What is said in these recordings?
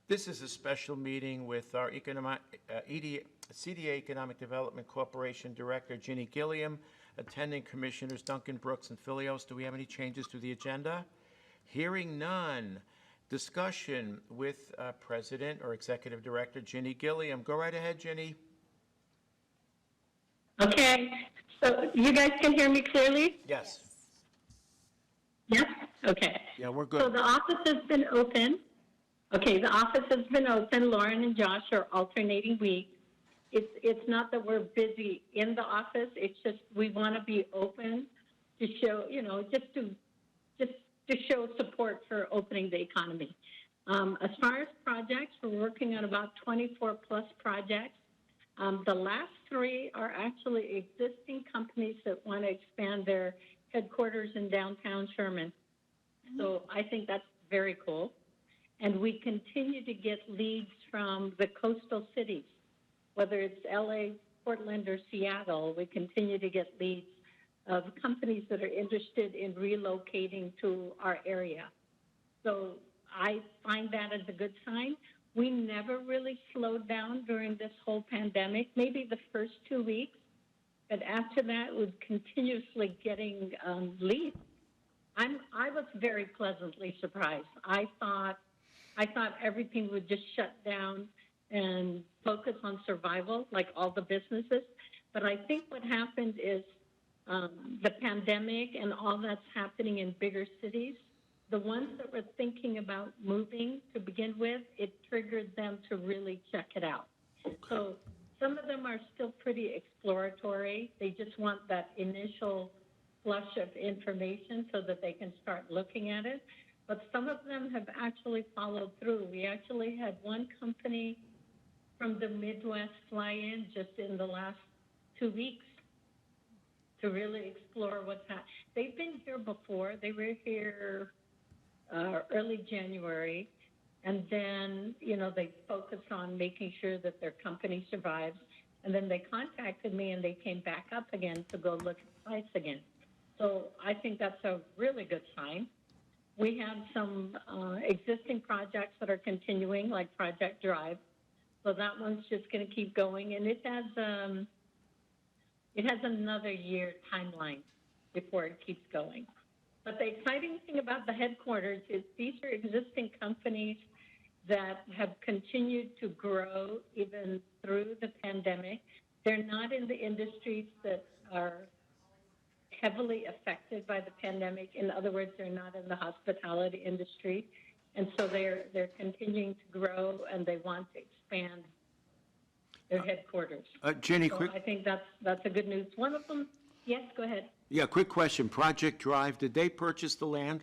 This is a special meeting with our CDA Economic Development Corporation Director, Ginny Gilliam, attending Commissioners Duncan Brooks and Filios. Do we have any changes to the agenda? Hearing none. Discussion with President or Executive Director Ginny Gilliam. Go right ahead, Ginny. Okay, so you guys can hear me clearly? Yes. Yes? Okay. Yeah, we're good. So the office has been open. Okay, the office has been open. Lauren and Josh are alternating weeks. It's not that we're busy in the office. It's just we want to be open to show, just to show support for opening the economy. As far as projects, we're working on about 24 plus projects. The last three are actually existing companies that want to expand their headquarters in downtown Sherman. So I think that's very cool. And we continue to get leads from the coastal cities, whether it's LA, Portland, or Seattle. We continue to get leads of companies that are interested in relocating to our area. So I find that as a good sign. We never really slowed down during this whole pandemic, maybe the first 2 weeks, but after that, we're continuously getting leads. I was very pleasantly surprised. I thought everything would just shut down and focus on survival, like all the businesses. But I think what happened is the pandemic and all that's happening in bigger cities, the ones that were thinking about moving to begin with, it triggered them to really check it out. So some of them are still pretty exploratory. They just want that initial flush of information so that they can start looking at it. But some of them have actually followed through. We actually had one company from the Midwest fly in just in the last 2 weeks to really explore what's happening. They've been here before. They were here early January, and then, they focused on making sure that their company survives. And then they contacted me and they came back up again to go look at sites again. So I think that's a really good sign. We have some existing projects that are continuing, like Project Drive. So that one's just going to keep going, and it has another year timeline before it keeps going. But the exciting thing about the headquarters is these are existing companies that have continued to grow even through the pandemic. They're not in the industries that are heavily affected by the pandemic. In other words, they're not in the hospitality industry. And so they're continuing to grow, and they want to expand their headquarters. Jenny, so quick. I think that's a good news. One of them, yes, go ahead. Yeah, quick question. Project Drive, did they purchase the land?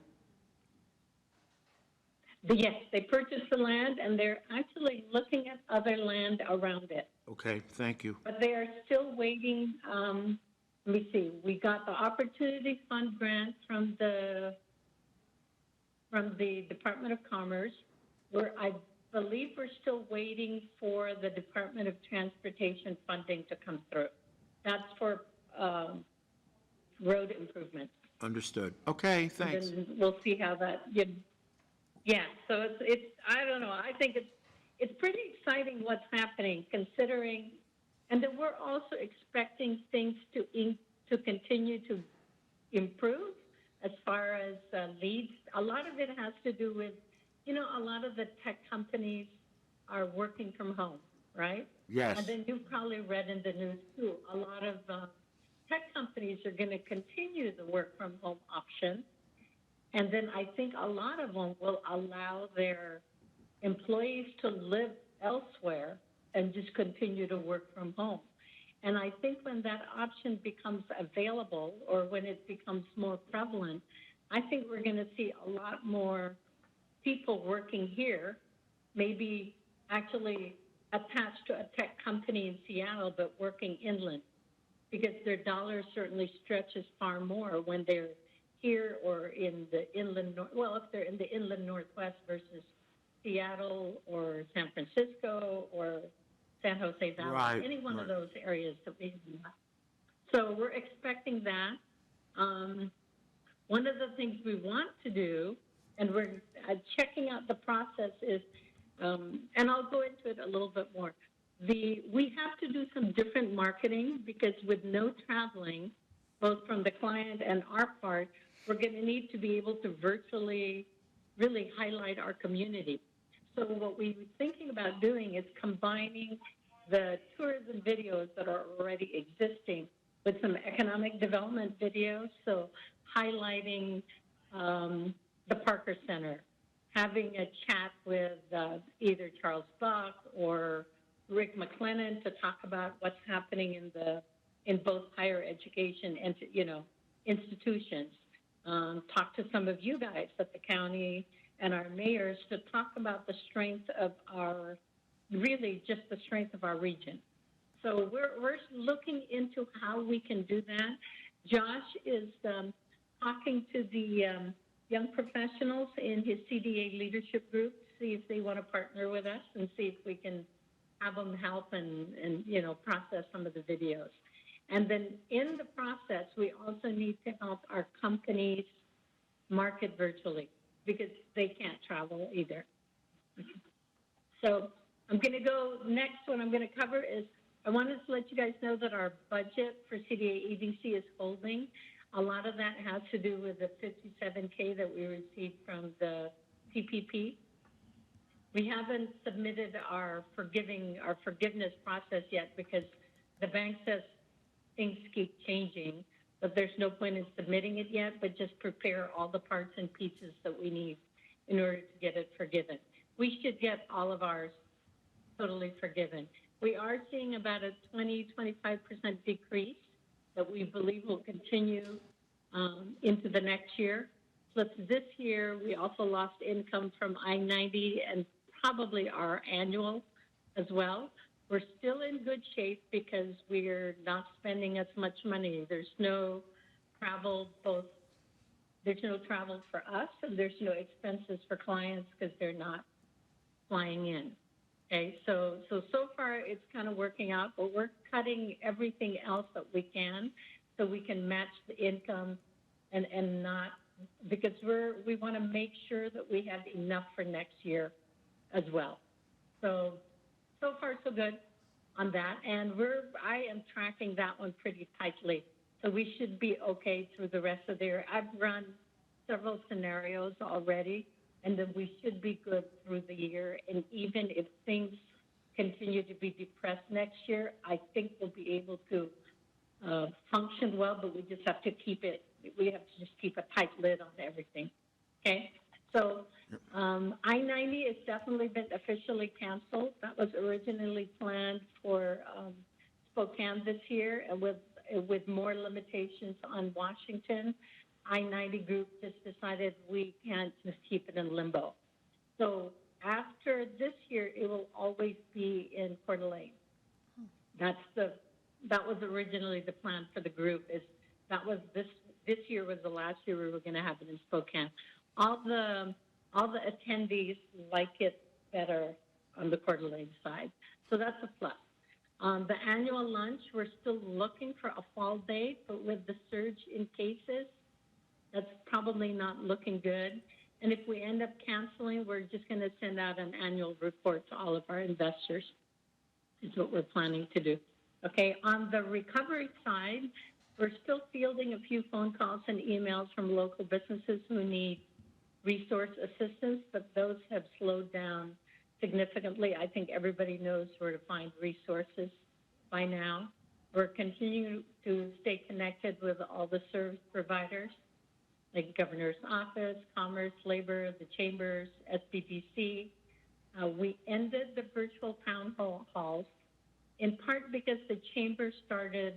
Yes, they purchased the land, and they're actually looking at other land around it. Okay, thank you. But they are still waiting. Let me see. We got the Opportunity Fund grant from the Department of Commerce. I believe we're still waiting for the Department of Transportation funding to come through. That's for road improvements. Understood. Okay, thanks. And then we'll see how that. Yeah. So it's I don't know. I think it's pretty exciting what's happening, considering, and then we're also expecting things to continue to improve as far as leads. A lot of it has to do with, a lot of the tech companies are working from home, right? Yes. And then you've probably read in the news too, a lot of tech companies are going to continue the work from home option. And then I think a lot of them will allow their employees to live elsewhere and just continue to work from home. And I think when that option becomes available, or when it becomes more prevalent, I think we're going to see a lot more people working here, maybe actually attached to a tech company in Seattle, but working inland, because their dollar certainly stretches far more when they're here or in the inland, if they're in the inland Northwest versus Seattle or San Francisco or San Jose Valley, right, any one right. of those areas that we have. So we're expecting that. One of the things we want to do, and we're checking out the process, is And I'll go into it a little bit more. We have to do some different marketing because with no traveling, both from the client and our part, we're going to need to be able to virtually really highlight our community. So what we were thinking about doing is combining the tourism videos that are already existing with some economic development videos, so highlighting the Parker Center, having a chat with either Charles Buck or Rick McLennan to talk about what's happening in both higher education and institutions. Talk to some of you guys at the county and our mayors to talk about the strength of our, really just the strength of our region. So we're looking into how we can do that. Josh is talking to the young professionals in his CDA leadership group, see if they want to partner with us and see if we can have them help and process some of the videos. And then in the process, we also need to help our companies market virtually because they can't travel either. So I'm going to go, next one I'm going to cover is, I wanted to let you guys know that our budget for CDA EDC is holding. A lot of that has to do with the $57K that we received from the PPP. We haven't submitted our forgiveness process yet because the bank says things keep changing, but there's no point in submitting it yet, but just prepare all the parts and pieces that we need in order to get it forgiven. We should get all of ours totally forgiven. We are seeing about a 20-25% decrease that we believe will continue into the next year. Plus this year, we also lost income from I-90 and probably our annual as well. We're still in good shape because we're not spending as much money. There's no travel, there's no travel for us and there's no expenses for clients because they're not flying in. Okay, so far it's kind of working out, but we're cutting everything else that we can so we can match the income and not, because we want to make sure that we have enough for next year as well. So far so good on that, and I am tracking that one pretty tightly. So we should be okay through the rest of the year. I've run several scenarios already, and then we should be good through the year. And even if things continue to be depressed next year, I think we'll be able to function well, but we just have to we have to just keep a tight lid on everything, okay? So I-90 has definitely been officially canceled. That was originally planned for Spokane this year, and with more limitations on Washington. I-90 group just decided we can't just keep it in limbo. So after this year, it will always be in Coeur d'Alene. That was originally the plan for the group. This year was the last year we were going to have it in Spokane. All the attendees like it better on the Coeur d'Alene side, so that's a plus. The annual lunch, we're still looking for a fall date, but with the surge in cases, that's probably not looking good. And if we end up canceling, we're just going to send out an annual report to all of our investors, is what we're planning to do. Okay, on the recovery side, we're still fielding a few phone calls and emails from local businesses who need resource assistance, but those have slowed down significantly. I think everybody knows where to find resources by now. We're continuing to stay connected with all the service providers, like Governor's Office, Commerce, Labor, the Chambers, SBDC. We ended the virtual town halls in part because the Chamber started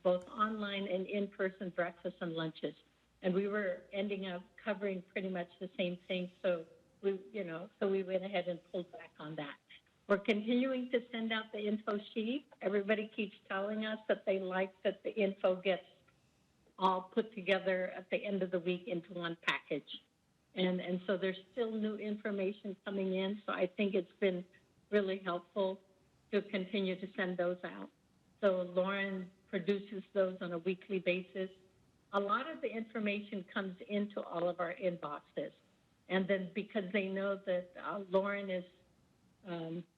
both online and in-person breakfasts and lunches. And we were ending up covering pretty much the same thing. So we went ahead and pulled back on that. We're continuing to send out the info sheet. Everybody keeps telling us that they like that the info gets all put together at the end of the week into one package. And so there's still new information coming in. So I think it's been really helpful to continue to send those out. So Lauren produces those on a weekly basis. A lot of the information comes into all of our inboxes. And then because they know that Lauren is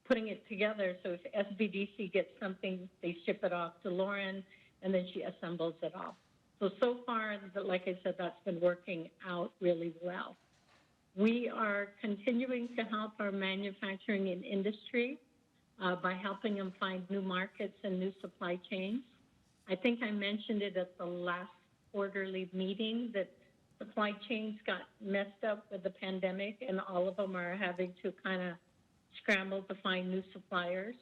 putting it together. So if SBDC gets something, they ship it off to Lauren, and then she assembles it all. So far, like I said, that's been working out really well. We are continuing to help our manufacturing and industry by helping them find new markets and new supply chains. I think I mentioned it at the last quarterly meeting that supply chains got messed up with the pandemic, and all of them are having to kind of scramble to find new suppliers.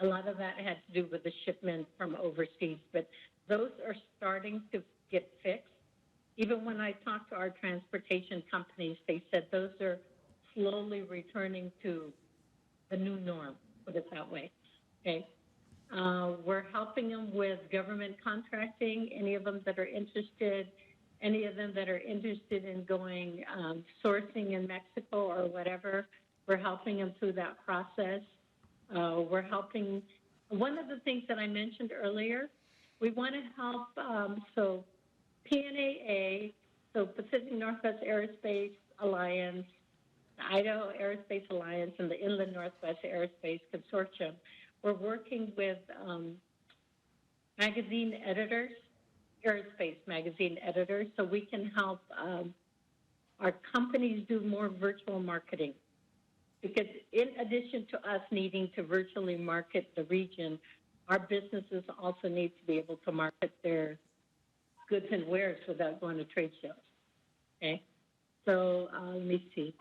A lot of that had to do with the shipment from overseas, but those are starting to get fixed. Even when I talked to our transportation companies, they said those are slowly returning to the new norm, put it that way, okay? We're helping them with government contracting, any of them that are interested, any of them that are interested in going sourcing in Mexico or whatever, we're helping them through that process. We're helping, one of the things that I mentioned earlier, we want to help, so PNAA, so Pacific Northwest Aerospace Alliance, the Idaho Aerospace Alliance, and the Inland Northwest Aerospace Consortium. We're working with magazine editors, aerospace magazine editors, so we can help our companies do more virtual marketing. Because in addition to us needing to virtually market the region, our businesses also need to be able to market their goods and wares without going to trade shows, okay? So let me see.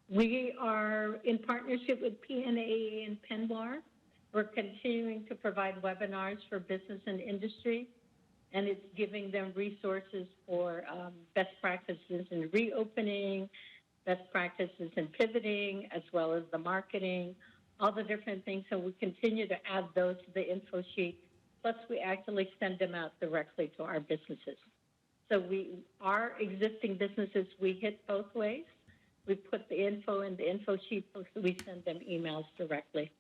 We are in partnership with PNAA and Penwar. We're continuing to provide webinars for business and industry, and it's giving them resources for best practices in reopening, best practices in pivoting, as well as the marketing, all the different things. So we continue to add those to the info sheet. Plus, we actually send them out directly to our businesses. So our existing businesses, we hit both ways. We put the info in the info sheet, so we send them emails directly.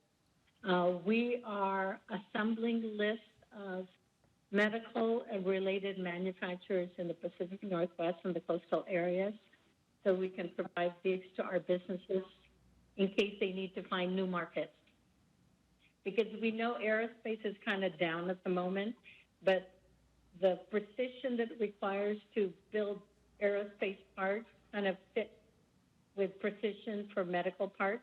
We are assembling lists of medical and related manufacturers in the Pacific Northwest and the coastal areas, so we can provide these to our businesses in case they need to find new markets. Because we know aerospace is kind of down at the moment, but the precision that it requires to build aerospace parts kind of fit with precision for medical parts.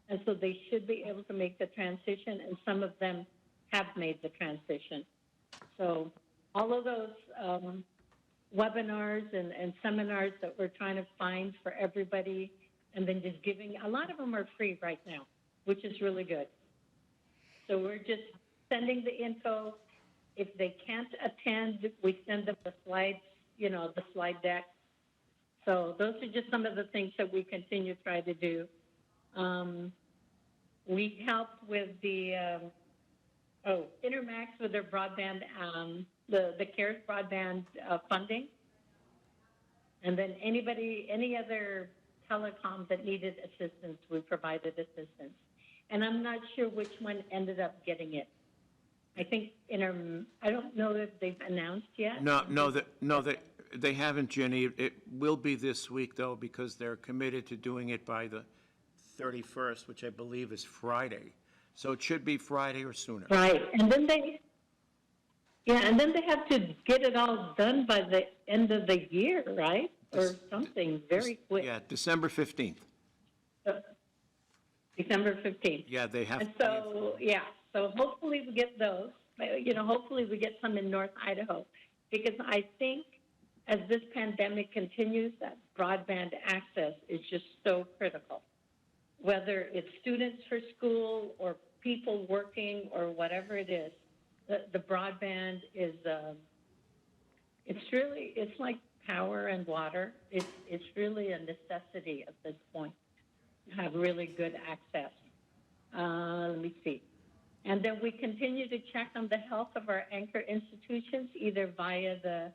And so they should be able to make the transition, and some of them have made the transition. So all of those webinars and seminars that we're trying to find for everybody, and then just giving, a lot of them are free right now, which is really good. So we're just sending the info. If they can't attend, we send them the slides, you know, the slide deck. So those are just some of the things that we continue to try to do. We helped with the, Intermax with their broadband, the CARES broadband funding. And then any other telecom that needed assistance, we provided assistance. And I'm not sure which one ended up getting it. I think I don't know if they've announced yet. No, they haven't, Jenny. It will be this week, though, because they're committed to doing it by the 31st, which I believe is Friday. So it should be Friday or sooner. Right, and then they have to get it all done by the end of the year, right? Or something very quick. Yeah, December 15th. December 15th. Yeah, they have. And so, so hopefully we get those. You know, hopefully we get some in North Idaho, because I think as this pandemic continues, that broadband access is just so critical. Whether it's students for school or people working or whatever it is, the broadband is, it's like power and water. It's really a necessity at this point to have really good access. Let me see. And then we continue to check on the health of our anchor institutions, either via the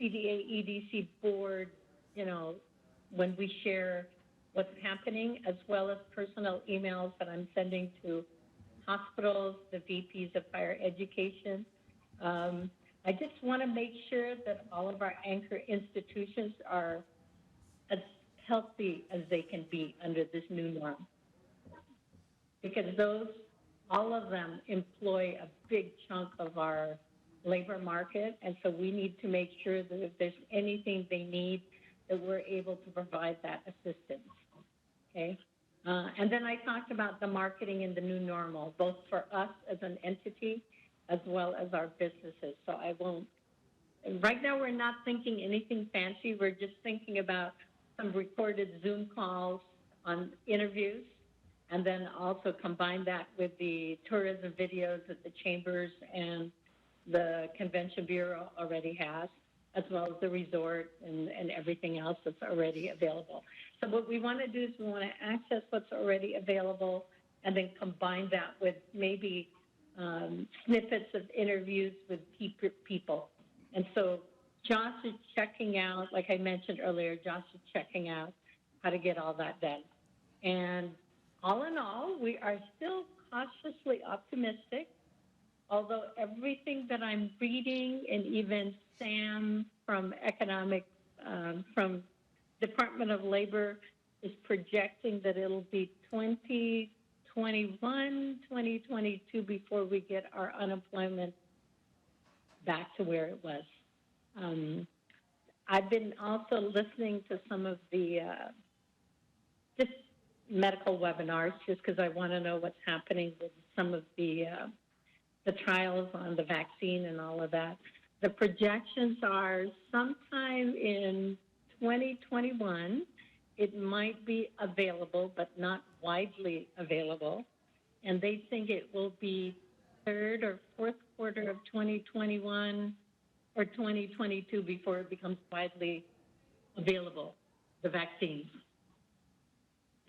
CDA EDC board, you know, when we share what's happening, as well as personal emails that I'm sending to hospitals, the VPs of higher education. I just want to make sure that all of our anchor institutions are as healthy as they can be under this new norm. because all of them employ a big chunk of our labor market, and so we need to make sure that if there's anything they need, that we're able to provide that assistance, okay? And then I talked about the marketing in the new normal, both for us as an entity as well as our businesses. So I won't, right now we're not thinking anything fancy. We're just thinking about some recorded Zoom calls on interviews, and then also combine that with the tourism videos that the chambers and the Convention Bureau already has, as well as the resort and everything else that's already available. So what we want to do is we want to access what's already available and then combine that with maybe snippets of interviews with people. And so Josh is checking out, like I mentioned earlier, Josh is checking out how to get all that done. And all in all, we are still cautiously optimistic, although everything that I'm reading, and even Sam from from Department of Labor is projecting that it'll be 2021, 2022 before we get our unemployment back to where it was. I've been also listening to some of the just medical webinars, just because I want to know what's happening with some of the trials on the vaccine and all of that. The projections are sometime in 2021, it might be available, but not widely available. And they think it will be third or fourth quarter of 2021 or 2022 before it becomes widely available, the vaccines.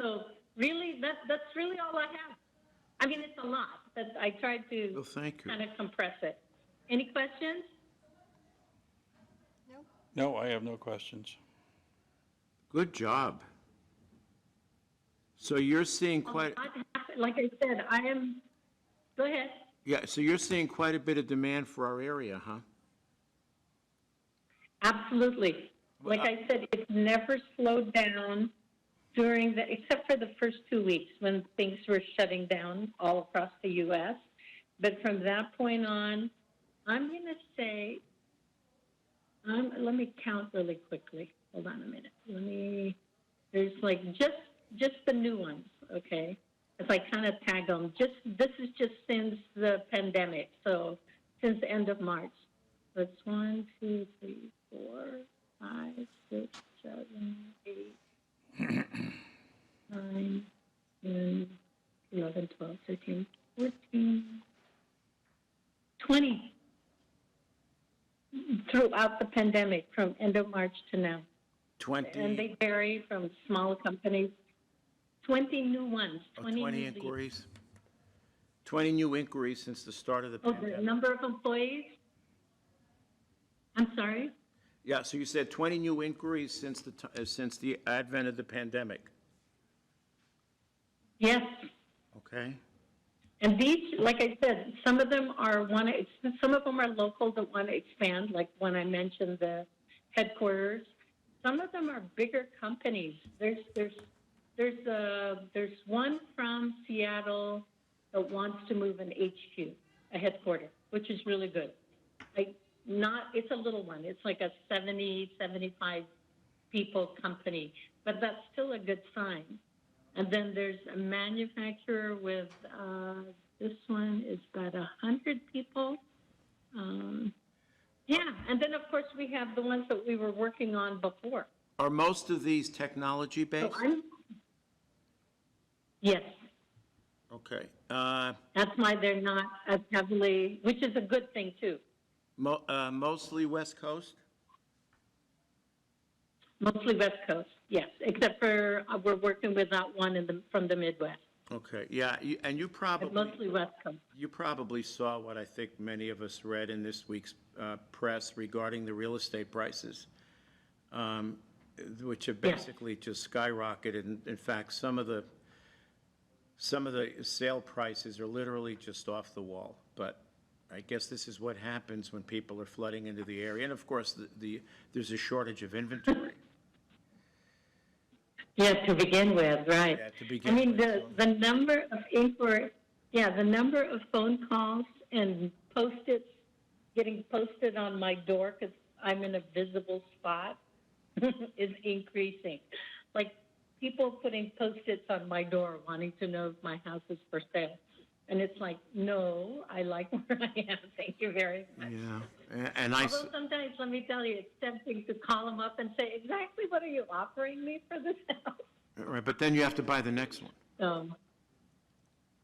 So really, that's really all I have. I mean, it's a lot, but I tried to kind of compress it. Any questions? No, I have no questions. Good job. So you're seeing quite... Like I said, go ahead. Yeah, so you're seeing quite a bit of demand for our area, huh? Absolutely. Like I said, it's never slowed down except for the first 2 weeks when things were shutting down all across the U.S. But from that point on, I'm going to say, let me count really quickly. Hold on a minute. There's like just the new ones, okay? If I kind of tag them, this is just since the pandemic, so since the end of March. So it's 1, 2, 3, 4, 5, 6, 7, 8, 9, 10, 11, 12, 13, 14, 20 throughout the pandemic from end of March to now. 20? And they vary from small companies. 20 new ones. 20 inquiries? 20 new inquiries since the start of the pandemic. The number of employees? I'm sorry? Yeah, so you said 20 new inquiries since the advent of the pandemic. Yes. Okay. And these, like I said, some of them are local that want to expand, like when I mentioned the headquarters. Some of them are bigger companies. There's one from Seattle that wants to move an HQ, a headquarters, which is really good. It's a little one. It's like a 70, 75 people company, but that's still a good sign. And then there's a manufacturer with, this one is about 100 people. Yeah, and then of course we have the ones that we were working on before. Are most of these technology-based? Yes. Okay. That's why they're not as heavily, which is a good thing too. Mostly West Coast? Mostly West Coast, yes, except for we're working with that one from the Midwest. Okay, yeah, and you probably... But mostly West Coast. You probably saw what I think many of us read in this week's press regarding the real estate prices, which have basically just skyrocketed. In fact, some of the sale prices are literally just off the wall. But I guess this is what happens when people are flooding into the area. And of course, there's a shortage of inventory. Yeah, to begin with, right. Yeah, to begin I mean, with, so- the number of inquiry, yeah, the number of phone calls and Post-its getting posted on my door because I'm in a visible spot is increasing. Like, people putting Post-its on my door wanting to know if my house is for sale. And it's like, no, I like where I am. Thank you very much. Yeah, and Although sometimes, let me tell you, it's tempting to call them up and say, exactly what are you offering me for this house? right, but then you have to buy the next one.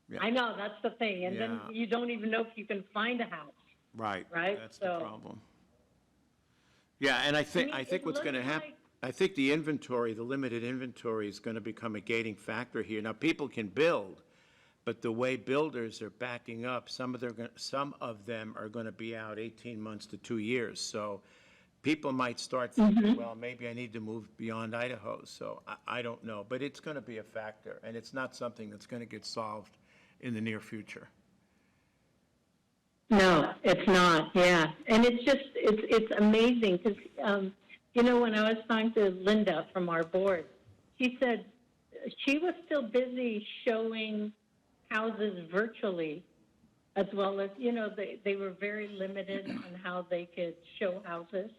Yeah. I know, that's the thing. And then Yeah. you don't even know if you can find a house. Right. Right, That's the so- problem. Yeah, and I think it what's going to looks happen, like- I think the inventory, the limited inventory is going to become a gating factor here. Now, people can build, but the way builders are backing up, some of them are going to be out 18 months to 2 years. So people might start thinking, well, maybe I need to move beyond Idaho. So I don't know, but it's going to be a factor, and it's not something that's going to get solved in the near future. No, it's not, yeah. And it's just, it's amazing because, when I was talking to Linda from our board, she said she was still busy showing houses virtually as well as, they were very limited on how they could show houses.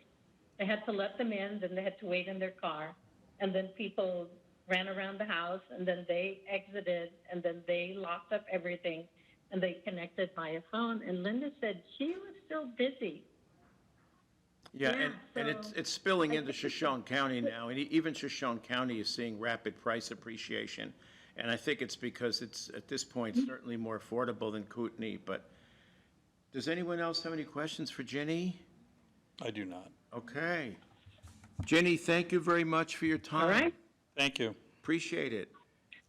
They had to let them in, then they had to wait in their car, and then people ran around the house, and then they exited, and then they locked up everything, and they connected by a phone. And Linda said she was still busy. Yeah, Yeah, and so it's spilling I into think it's Shoshone County now, and even Shoshone County is seeing rapid price appreciation. And I think it's because it's, at this point, certainly more affordable than Kootenai, but does anyone else have any questions for Ginny? I do not. Okay. Ginny, thank you very much for your time. All right? Thank you. Appreciate it.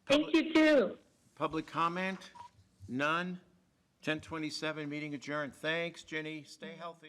Thank you, too. Public comment? None? 10:27, meeting adjourned. Thanks, Ginny. Stay healthy.